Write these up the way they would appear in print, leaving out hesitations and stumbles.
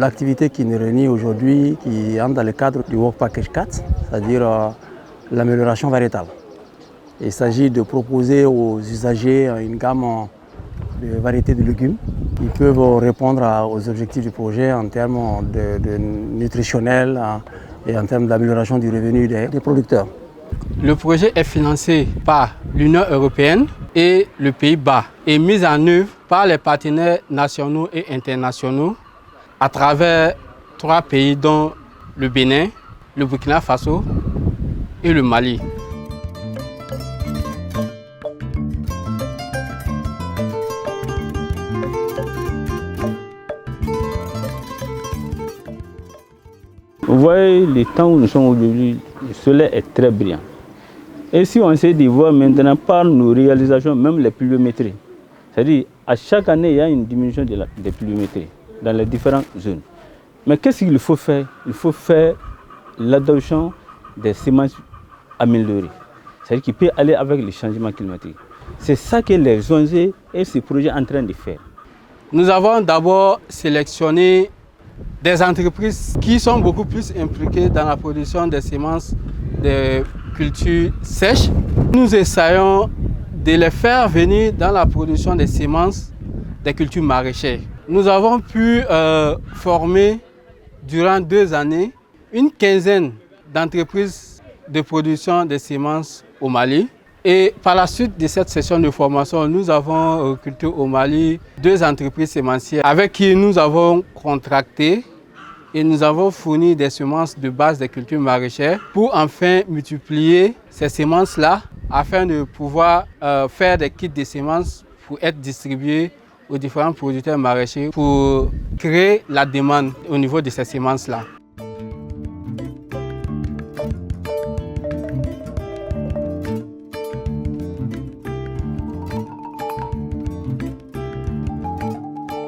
l'activité qui nous réunit aujourd'hui, qui entre dans le cadre du Work Package 4, c'est-à-dire l'amélioration variétale. Il s'agit de proposer aux usagers une gamme de variétés de légumes qui peuvent répondre aux objectifs du projet en termes de nutritionnels et en termes d'amélioration du revenu des producteurs. Le projet est financé par l'Union européenne et le Pays-Bas et mis en œuvre par les partenaires nationaux et internationaux à travers 3 pays dont le Bénin, le Burkina Faso et le Mali. Vous voyez, le temps où nous sommes aujourd'hui, le soleil est très brillant. Et si on essaie de voir maintenant par nos réalisations, même les pluviométries, c'est-à-dire à chaque année, il y a une diminution des pluviométries dans les différentes zones. Mais qu'est-ce qu'il faut faire? Il faut faire l'adoption des semences améliorées, c'est-à-dire qui peut aller avec le changement climatique. C'est ça que les ONG et ces projets sont en train de faire. Nous avons d'abord sélectionné des entreprises qui sont beaucoup plus impliquées dans la production des semences de cultures sèches. Nous essayons de les faire venir dans la production des semences des cultures maraîchères. Nous avons pu former durant 2 années une quinzaine d'entreprises de production de semences au Mali. Et par la suite de cette session de formation, nous avons recruté au Mali 2 entreprises sémencières avec qui nous avons contracté et nous avons fourni des semences de base des cultures maraîchères pour enfin multiplier ces semences-là afin de pouvoir faire des kits de semences pour être distribués aux différents producteurs maraîchers pour créer la demande au niveau de ces semences-là.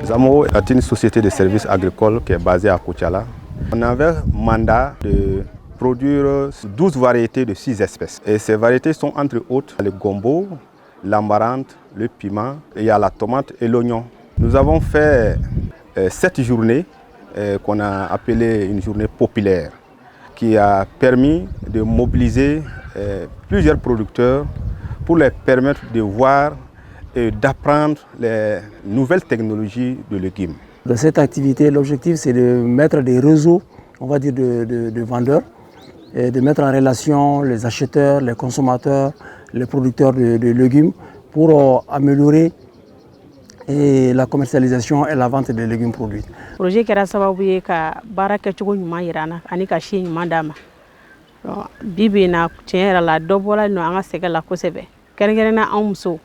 Zamo est une société de services agricoles qui est basée à Koutiala. On avait mandat de produire 12 variétés de 6 espèces. Et ces variétés sont entre autres le gombo, l'amarante, le piment, il y a la tomate et l'oignon. Nous avons fait 7 journées qu'on a appelées une journée populaire qui a permis de mobiliser plusieurs producteurs pour les permettre de voir et d'apprendre les nouvelles technologies de légumes. Dans cette activité, l'objectif c'est de mettre des réseaux, on va dire de vendeurs, et de mettre en relation les acheteurs, les consommateurs, les producteurs de légumes pour améliorer la commercialisation et la vente des légumes produits. Le projet kɛra sababu ye ka baara kɛcogo ɲuman yira an na ani ka si ɲuman d'a ma. Bi bi in na tiɲɛ yɛrɛ la dɔ bɔla nɔ an ka sɛgɛn la kosɛbɛ. Kɛrɛnkɛrɛnnenya anw musow.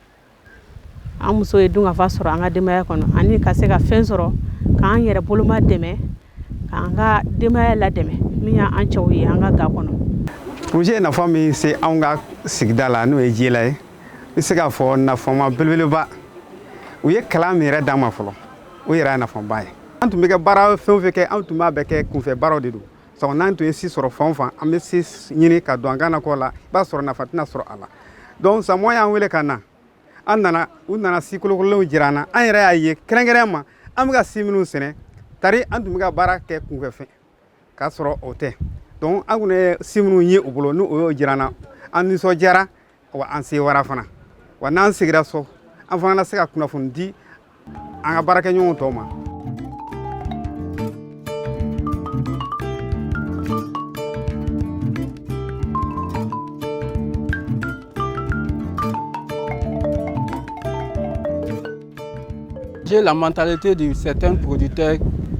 An muso ye dunkafa sɔrɔ an ka denbaya kɔnɔ ani ka se ka fɛn sɔrɔ k'an yɛrɛ boloma dɛmɛ k'an ka denbaya ladɛmɛ min y'an cɛw ye an ka ga kɔnɔ. Projet nafa min se anw ka sigida la n'o ye Jila ye, n bɛ se k'a fɔ nafama belebeleba u ye kalan min yɛrɛ d'an ma fɔlɔ o yɛrɛ ye nafaba ye. An tun bɛ kɛ baara fɛn o fɛn kɛ anw tun b'a bɛɛ kɛ kunfɛ baaraw de don. Sabu n'an tun ye si sɔrɔ fan o fan an bɛ si ɲini ka don an ka nakɔ la i b'a sɔrɔ nafa tɛna sɔrɔ a la. Donc samɔgɔ y'an wele ka na. U nana si kolokololenw jira an na an yɛrɛ y'a ye kɛrɛnkɛrɛn ma an bɛ ka si minnu sɛnɛ tari an tun bɛ ka baara kɛ kunfɛ k'a sɔrɔ o tɛ donc an kun ye si minnu ye u bolo n'o y'o jira an na an nisɔndiyara wa an se wara fana wa n'an segira so an fana na se ka kunnafoni di an ka baarakɛɲɔgɔnw tɔw ma. J'ai la mentalité de certains producteurs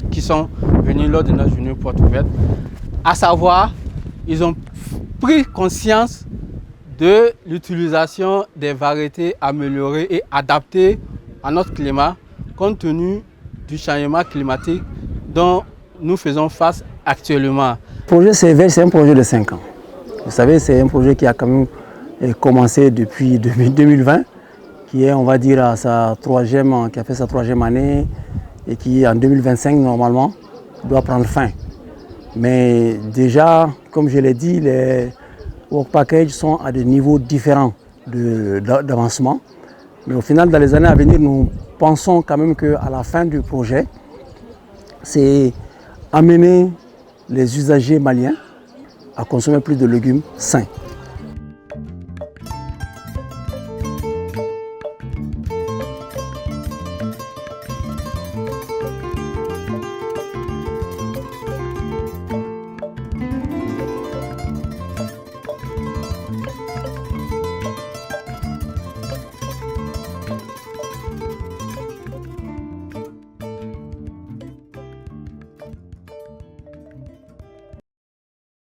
qui sont venus lors de notre journée porte ouverte, à savoir, ils ont pris conscience de l'utilisation des variétés améliorées et adaptées à notre climat, compte tenu du changement climatique dont nous faisons face actuellement. Le projet CVL, c'est un projet de 5 ans. Vous savez, c'est un projet qui a quand même commencé depuis 2020. Qui est, on va dire, qui a fait sa 3e année et qui, en 2025, normalement, doit prendre fin. Mais déjà, comme je l'ai dit, les work packages sont à des niveaux différents d'avancement. Mais au final, dans les années à venir, nous pensons quand même qu'à la fin du projet, c'est amener les usagers maliens à consommer plus de légumes sains.